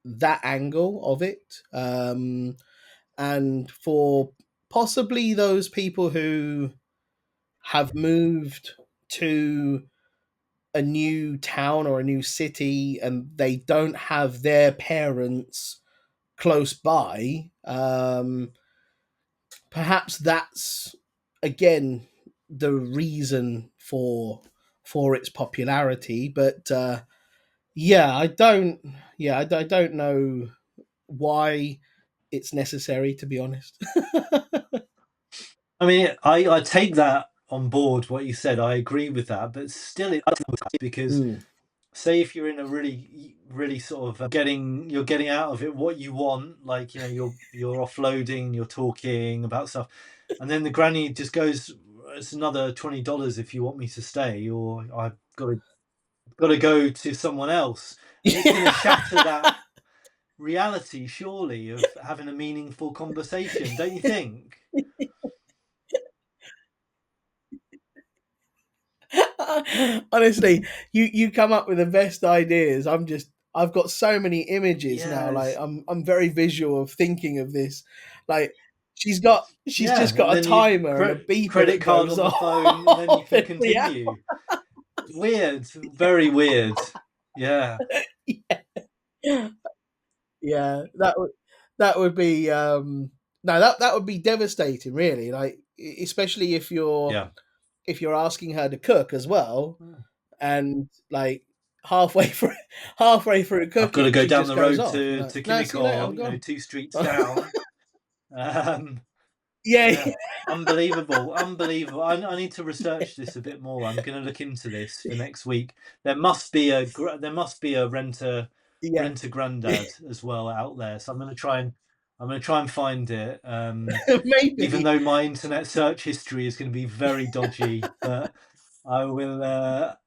that angle of it, and for possibly those people who have moved to a new town or a new city and they don't have their parents close by, perhaps that's again the reason for its popularity. But yeah, I don't know why it's necessary, to be honest.
I mean, I take that on board what you said. I agree with that, but still, because
Mm.
say if you're in a really sort of you're getting out of it what you want, like, you know, you're offloading, you're talking about stuff, and then the granny just goes, it's another $20 if you want me to stay, or I've got to go to someone else, and it's going to shatter that reality, surely, of having a meaningful conversation, don't you think?
Honestly, you come up with the best ideas. I've got so many images now. Like
Yes.
I'm very visual of thinking of this. Like she's
Yeah,
just
and
got a
then you
timer and a beeper
credit
that
card
goes
on the phone, and then you
off
can
every hour.
continue. Weird, very weird. Yeah.
Yeah, yeah, that would be no, that would be devastating, really. Like especially
Yeah.
if you're asking her to cook as well, and like halfway through halfway through
I've got to
cooking,
go
she
down
just
the
goes
road
off. You're
to
like, no, see you later,
Kimiko,
I'm gone.
2 streets down. Um,
Yeah,
yeah, unbelievable, unbelievable. I need to research this a bit more. I'm going to look into this for next week. There must be a
yeah,
renter granddad as well out there. So I'm going to try and find it. Even
maybe.
though my internet search history is going to be very dodgy, but I will.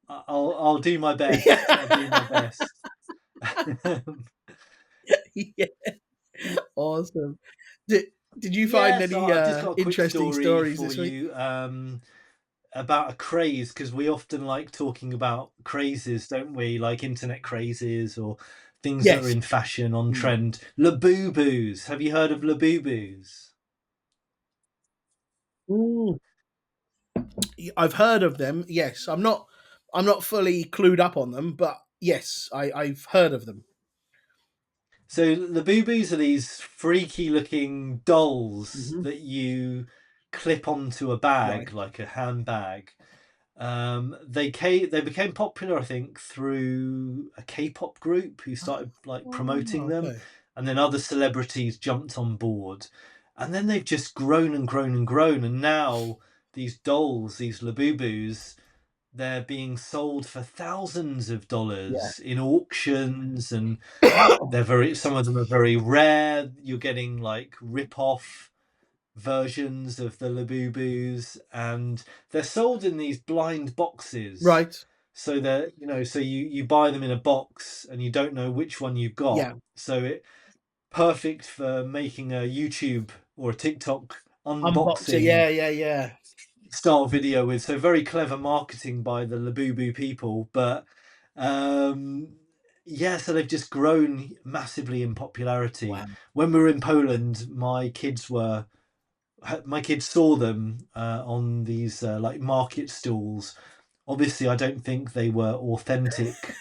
I'll do my best. I'll do my best.
Yeah, awesome. Did Did you find
Yes,
any
I've just got a quick
interesting
story
stories
for
this week?
you about a craze, because we often like talking about crazes, don't we? Like internet crazes or things that are
Yes.
in fashion, on
Mm.
trend. Labubus. Have you heard of Labubus?
Mm. I've heard of them. Yes, I'm not fully clued up on them, but yes, I've heard of them.
So Labubus are these freaky looking dolls
Hmm.
that you clip onto a bag,
Right.
like a handbag. They became popular, I think, through a K-pop group who started like promoting
Oh,
them,
okay.
and then other celebrities jumped on board, and then they've just grown and grown and grown, and now these dolls, these Labubus, they're being sold for thousands of
Yeah.
dollars in auctions, and some of them are very rare. You're getting like rip-off versions of the Labubus, and they're sold in these blind boxes.
Right.
So that so you buy them in a box and you don't know which one you've got.
Yeah.
So it perfect for making a YouTube or a TikTok
Unboxer.
unboxing
Yeah, yeah, yeah.
style video with. So very clever marketing by the Labubu people, but um yeah, so they've just grown massively in popularity.
Wow.
When we were in Poland, my kids saw them on these like market stalls. Obviously, I don't think they were authentic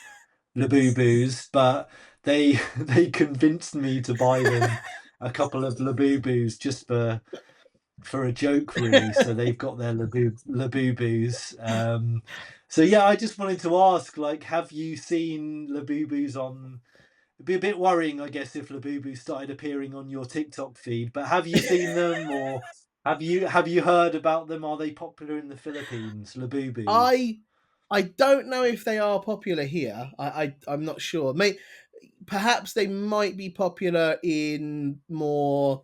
Labubus, but they they convinced me to buy them a couple of Labubus just for a joke, really. So they've got their Labubus. So yeah, I just wanted to ask, like, have you seen Labubus on? It'd be a bit worrying, I guess, if Labubu started appearing on your TikTok feed. But have you seen them, or have you heard about them? Are they popular in the Philippines, Labubus?
I I don't know if they are popular here. I'm not sure. Perhaps they might be popular in more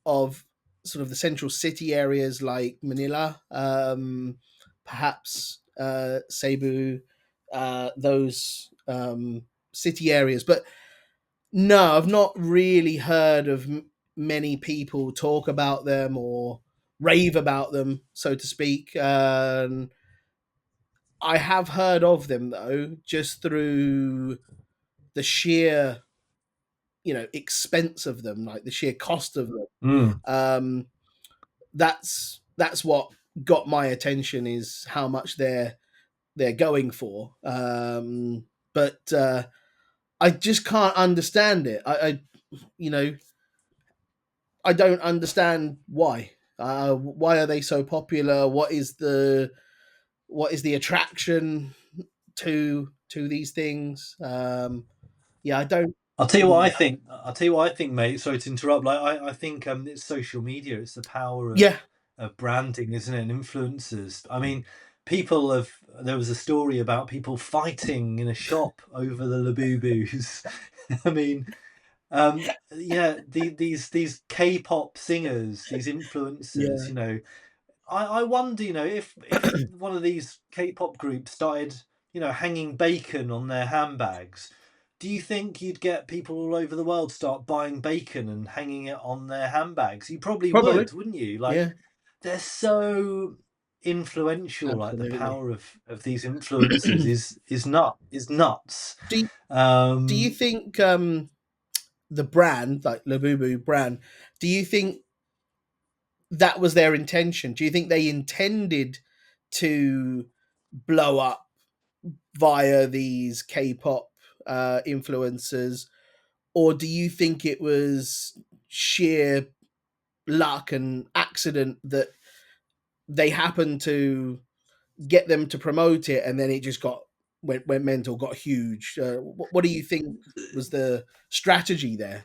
of sort of the central city areas like Manila, perhaps Cebu, those city areas. But no, I've not really heard of many people talk about them or rave about them, so to speak. I have heard of them though, just through the sheer, expense of them, like the sheer cost of them.
Mm.
Um, that's what got my attention, is how much they're going for. But I just can't understand it. You know, I don't understand why. Why are they so popular? What is the attraction to these things? Yeah, I don't.
I'll tell you what I think. I'll tell you what I think, mate. Sorry to interrupt. Like I think it's social media. It's the power
Yeah,
of branding, isn't it? And influencers. I mean, people have. There was a story about people fighting in a shop over the Labubus. I mean, yeah, these K-pop singers, these influencers.
yeah,
I wonder, if one of these K-pop groups started, hanging bacon on their handbags, do you think you'd get people all over the world start buying bacon and hanging it on their handbags? You probably
probably.
would, wouldn't you? Like,
Yeah,
they're so influential. Like the
absolutely.
power of these influencers is nuts.
do Do you
Um,
think the brand, like Labubu brand, do you think that was their intention? Do you think they intended to blow up via these K-pop influencers, or do you think it was sheer luck and accident that they happened to get them to promote it, and then it just went mental, got huge? What do you think was the strategy there?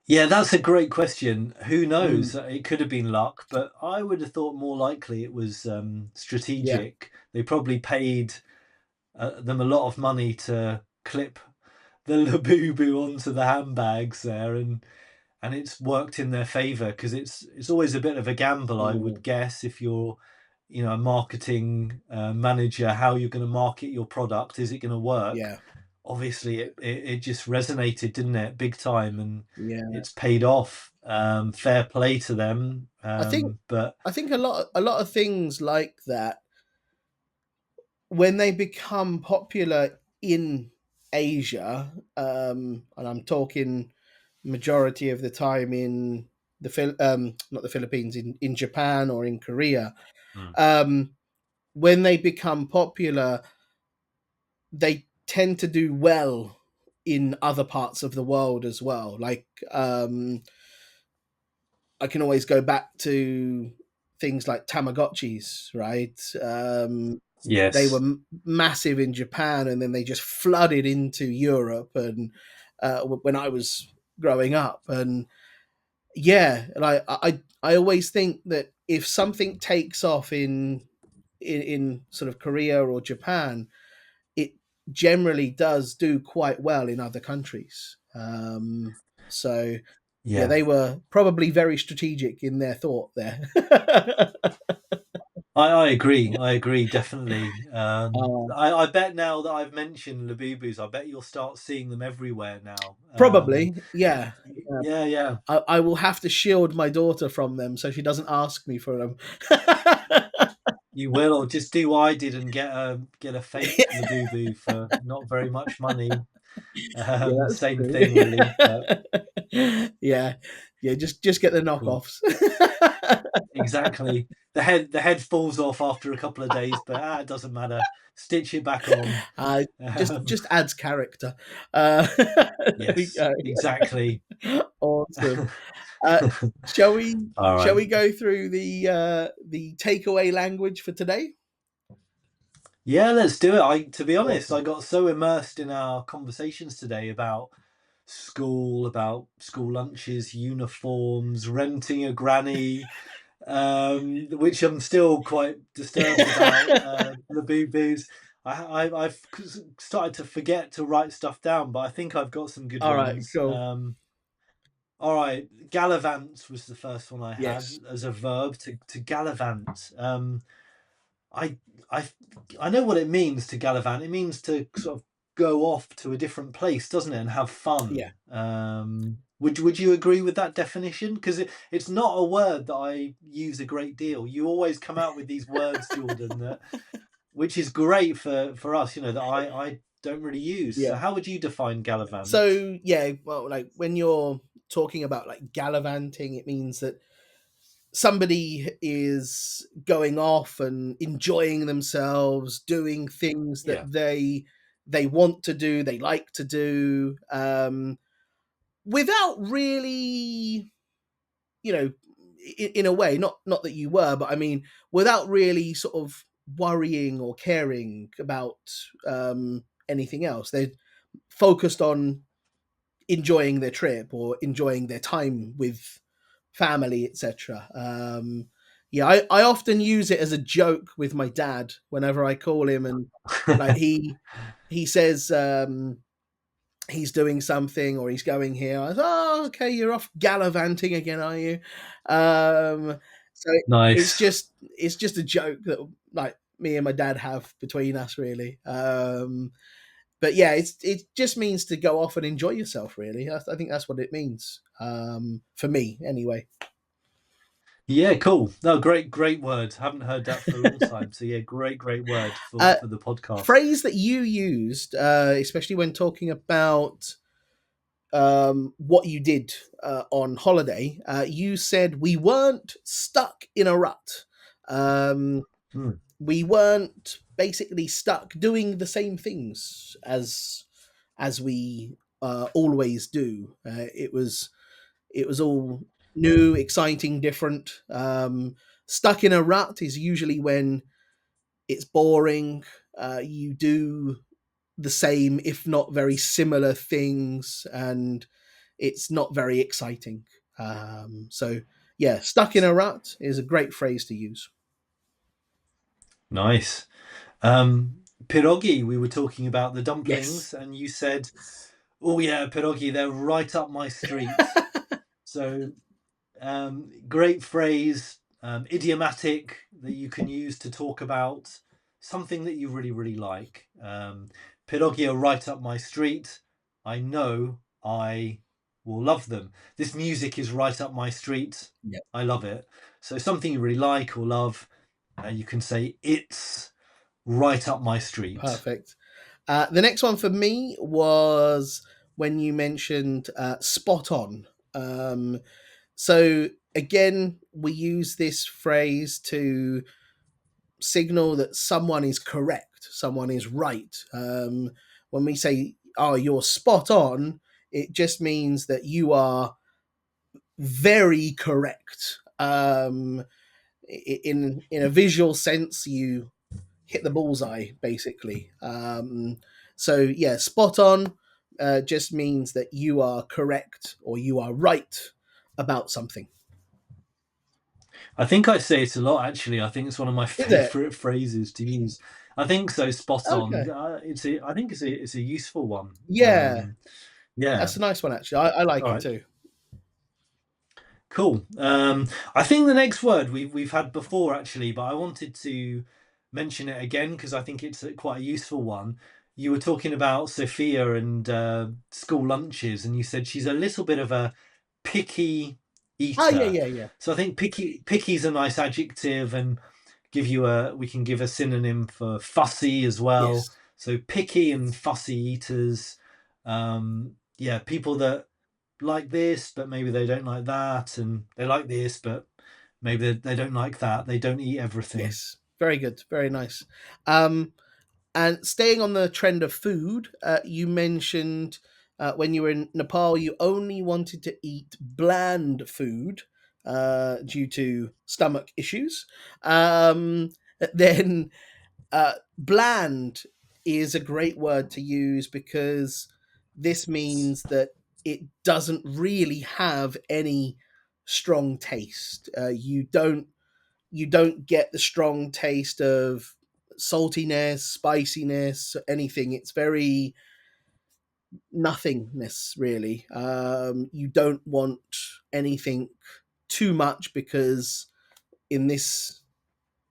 Yeah, that's a great question. Who
Mm,
knows? It could have been luck, but I would have thought more likely it was
yeah,
strategic. They probably paid them a lot of money to clip the Labubu onto the handbags there, and it's worked in their favor because it's always a bit of a gamble, I would
mm,
guess, if you're a marketing manager, how you're going to market your product. Is it going to work?
yeah,
Obviously it just resonated, didn't it, big time, and
yeah.
it's paid off. Fair play to them.
I think
But
I think a lot of things like that, when they become popular in Asia, and I'm talking majority of the time in not the Philippines, in Japan or in Korea,
mm,
um, when they become popular, they tend to do well in other parts of the world as well. Like, I can always go back to things like Tamagotchis, right? They were
Yes.
massive in Japan, and then they just flooded into Europe, and when I was growing up, and yeah, and I always think that if something takes off in sort of Korea or Japan, it generally does do quite well in other countries. So yeah,
Yeah.
they were probably very strategic in their thought there.
I agree. I agree, definitely.
uh,
I bet now that I've mentioned Labubus, I bet you'll start seeing them everywhere now.
Probably, yeah. Yeah.
Yeah, yeah.
I will have to shield my daughter from them so she doesn't ask me for them.
You will, or just do what I did and get a fake Labubu for not very much money.
Yeah, that's
Same
true.
thing, really. But
Yeah, yeah. Just get the
cool.
knockoffs.
Exactly. The head falls off after a couple of days, but it doesn't matter. Stitch it back on.
Just
Um,
just adds character. Uh, there we
yes,
go.
exactly.
Awesome. Uh, shall we
All
shall
right.
we go through the takeaway language for today?
Yeah, let's do it. To be honest, I
Awesome.
got so immersed in our conversations today about school lunches, uniforms, renting a granny, which I'm still quite disturbed about. The boo boos. I've started to forget to write stuff down, but I think I've got some good
All right,
ones.
cool.
All right, gallivant was the first one I had
Yes.
as a verb to gallivant. I I I know what it means to gallivant. It means to sort of go off to a different place, doesn't it, and have fun.
Yeah.
Would you agree with that definition? Because it's not a word that I use a great deal. You always come out with these words, Jordan, which is great for us. You know that I don't really use. So
Yeah.
how would you define gallivant?
So yeah, well, like when you're talking about like gallivanting, it means that somebody is going off and enjoying themselves, doing things that
Yeah.
they want to do, they like to do, without really, you know, in a way, not that you were, but I mean, without really sort of worrying or caring about anything else. They're focused on enjoying their trip or enjoying their time with family, etc. Yeah, I often use it as a joke with my dad whenever I call him, and like he says he's doing something or he's going here. I say, oh, okay, you're off gallivanting again, are you? So it's
Nice.
just a joke that like me and my dad have between us, really. But yeah, it just means to go off and enjoy yourself. Really, I think that's what it means for me, anyway.
Yeah, cool. No, great word. Haven't heard that for a long time. So yeah, great word
uh,
for the podcast.
Phrase that you used, especially when talking about what you did on holiday. You said we weren't stuck in a rut. Um,
Hmm.
we weren't basically stuck doing the same things as we always do. It was all new, exciting, different. Stuck in a rut is usually when it's boring. You do the same, if not very similar things, and it's not very exciting. So, yeah, stuck in a rut is a great phrase to use.
Nice. Pierogi, we were talking about the
Yes.
dumplings, and you said, "Oh yeah, pierogi, they're right up my street." So, great phrase, idiomatic that you can use to talk about something that you really like. Pierogi are right up my street. I know I will love them. This music is right up my street.
Yeah,
I love it. So something you really like or love, you can say it's right up my street.
perfect. The next one for me was when you mentioned spot on. So, again, we use this phrase to signal that someone is correct, someone is right. When we say, "Oh, you're spot on," it just means that you are very correct. in a visual sense, you hit the bullseye basically. So yeah, spot on just means that you are correct or you are right about something.
I think I say it a lot, actually. I think it's one of my
Is it?
favorite phrases to use. I think so. Spot on.
Okay.
I think it's a useful one.
Yeah,
Yeah.
that's a nice one actually. I like
All
it
right.
too.
Cool. I think the next word we've had before, actually, but I wanted to mention it again because I think it's quite a useful one. You were talking about Sophia and school lunches, and you said she's a little bit of a picky
Ah, yeah,
eater.
yeah, yeah.
So I think picky is a nice adjective, and we can give a synonym for fussy as well.
Yes,
So picky and fussy eaters. Yeah, people that like this, but maybe they don't like that, and they like this, but maybe they don't like that. They don't eat everything.
yes. Very good. Very nice. Um, And staying on the trend of food, you mentioned when you were in Nepal, you only wanted to eat bland food due to stomach issues. Um, then bland is a great word to use because this means that it doesn't really have any strong taste. You don't get the strong taste of saltiness, spiciness, anything. It's very nothingness, really. You don't want anything too much because in this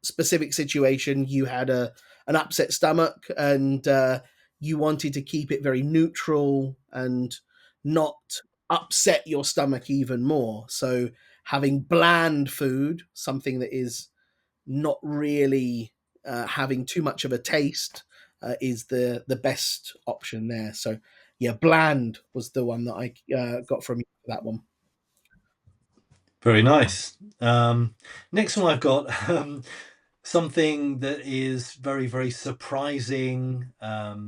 specific situation, you had an upset stomach and you wanted to keep it very neutral and not upset your stomach even more. So having bland food, something that is not really having too much of a taste is the best option there. So yeah, bland was the one that I got from you for that one.
Very nice. Next one I've got something that is very, very surprising, that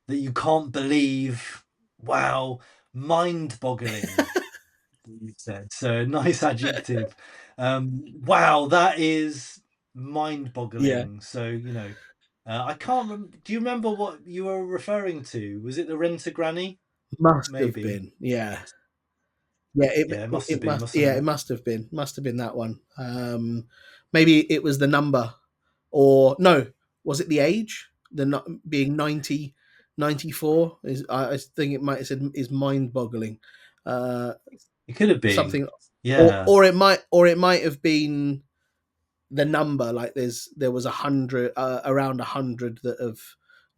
you can't believe. Wow, mind-boggling, you said. So nice adjective. Wow, that is
Yeah,
mind-boggling. So, I can't do you remember what you were referring to? Was it the Rent-A-Granny?
must have
Maybe.
been. Yeah, yeah. It
Yeah, it
it,
must have
it
been,
must.
mustn't
Yeah, it
it?
must have been that one. Maybe it was the number, or no? Was it the age? The not being 90, 94 is. I think it might have said is mind boggling. Uh,
It could have been.
something,
Yeah.
or it might have been the number. Like there was 100, around 100 that have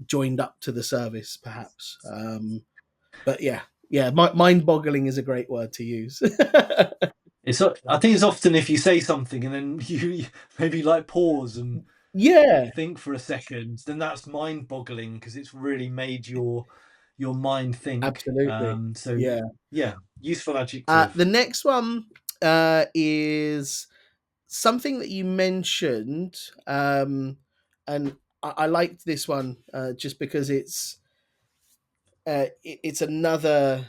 joined up to the service, perhaps. But yeah, yeah, mind boggling is a great word to use.
I think it's often if you say something and then you maybe like pause and
Yeah,
think for a second, then that's mind-boggling because it's really made your mind think.
absolutely.
So
Yeah.
yeah, useful adjective.
The next one is something that you mentioned, and I liked this one just because it's another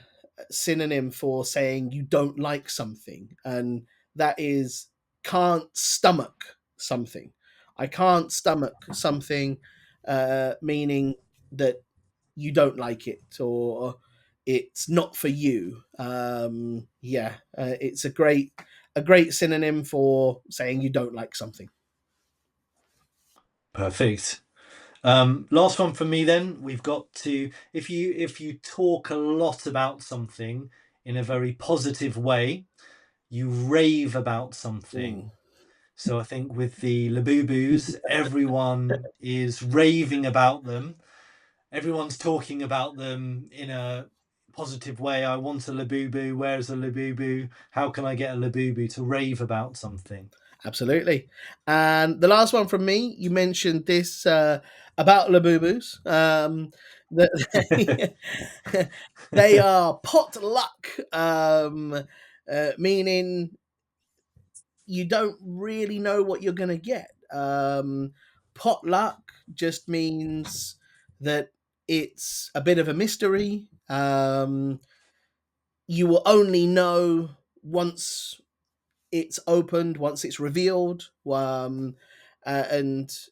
synonym for saying you don't like something, and that is can't stomach something. I can't stomach something, meaning that you don't like it or it's not for you. Yeah, it's a great synonym for saying you don't like something.
Perfect. Last one from me then. We've got to if you talk a lot about something in a very positive way, you rave about
Mm,
something. So I think with the Labubus, everyone is raving about them. Everyone's talking about them in a positive way. I want a Labubu. Where's a Labubu? How can I get a Labubu to rave about something?
absolutely. And the last one from me, you mentioned this about Labubus. That they are pot luck, meaning you don't really know what you're going to get. Potluck just means that it's a bit of a mystery. You will only know once it's opened, once it's revealed. And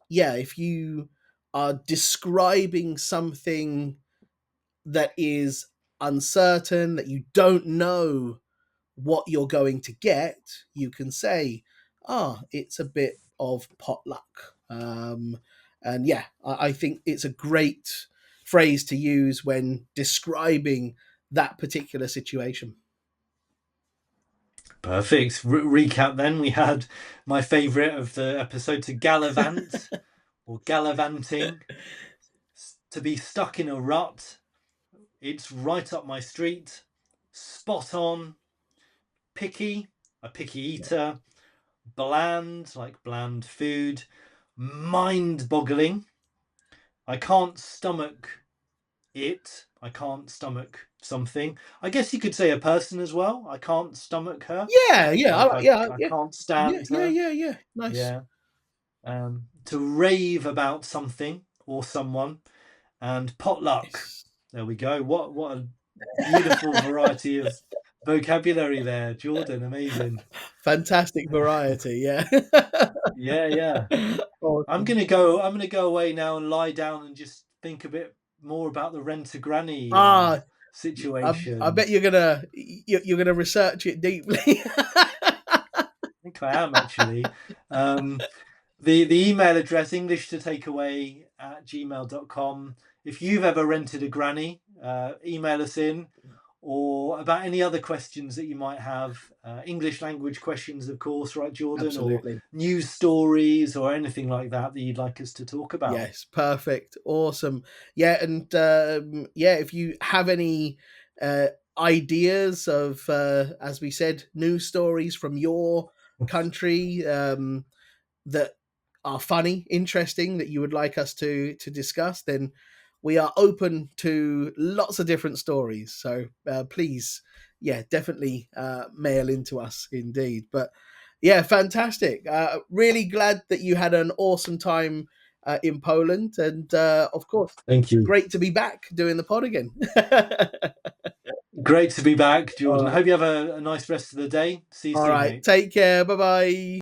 yeah, if you are describing something that is uncertain, that you don't know what you're going to get, you can say, it's a bit of potluck. And yeah, I think it's a great phrase to use when describing that particular situation.
Perfect. Recap then. We had my favourite of the episode, to gallivant or gallivanting, to be stuck in a rut. It's right up my street. Spot on. Picky, a picky eater. Bland, like bland food. Mind-boggling. I can't stomach it. I can't stomach something. I guess you could say a person as well. I can't stomach her.
Yeah,
I can't stand her.
Yeah. Nice.
Yeah. To rave about something or someone, and potluck.
Nice.
There we go. What a beautiful variety of vocabulary there, Jordan. Amazing.
Fantastic variety. Yeah.
Yeah.
Awesome.
I'm gonna go away now and lie down and just think a bit more about the rent-a-granny situation.
I bet you're gonna research it deeply.
I think I am, actually. The email address, englishtotakeaway@gmail.com. If you've ever rented a granny, email us in, or about any other questions that you might have. English language questions, of course, right, Jordan?
Absolutely.
Or news stories or anything like that you'd like us to talk about.
Yes, perfect. Awesome. Yeah, and if you have any ideas of, as we said, news stories from your country that are funny, interesting, that you would like us to discuss, then we are open to lots of different stories. So please, definitely mail into us indeed. But yeah, fantastic. Really glad that you had an awesome time in Poland. And of course,
thank you.
Great to be back doing the pod again.
Great to be back, Jordan.
Right.
I hope you have a nice rest of the day. See you soon,
All right.
mate.
Take care. Bye-bye.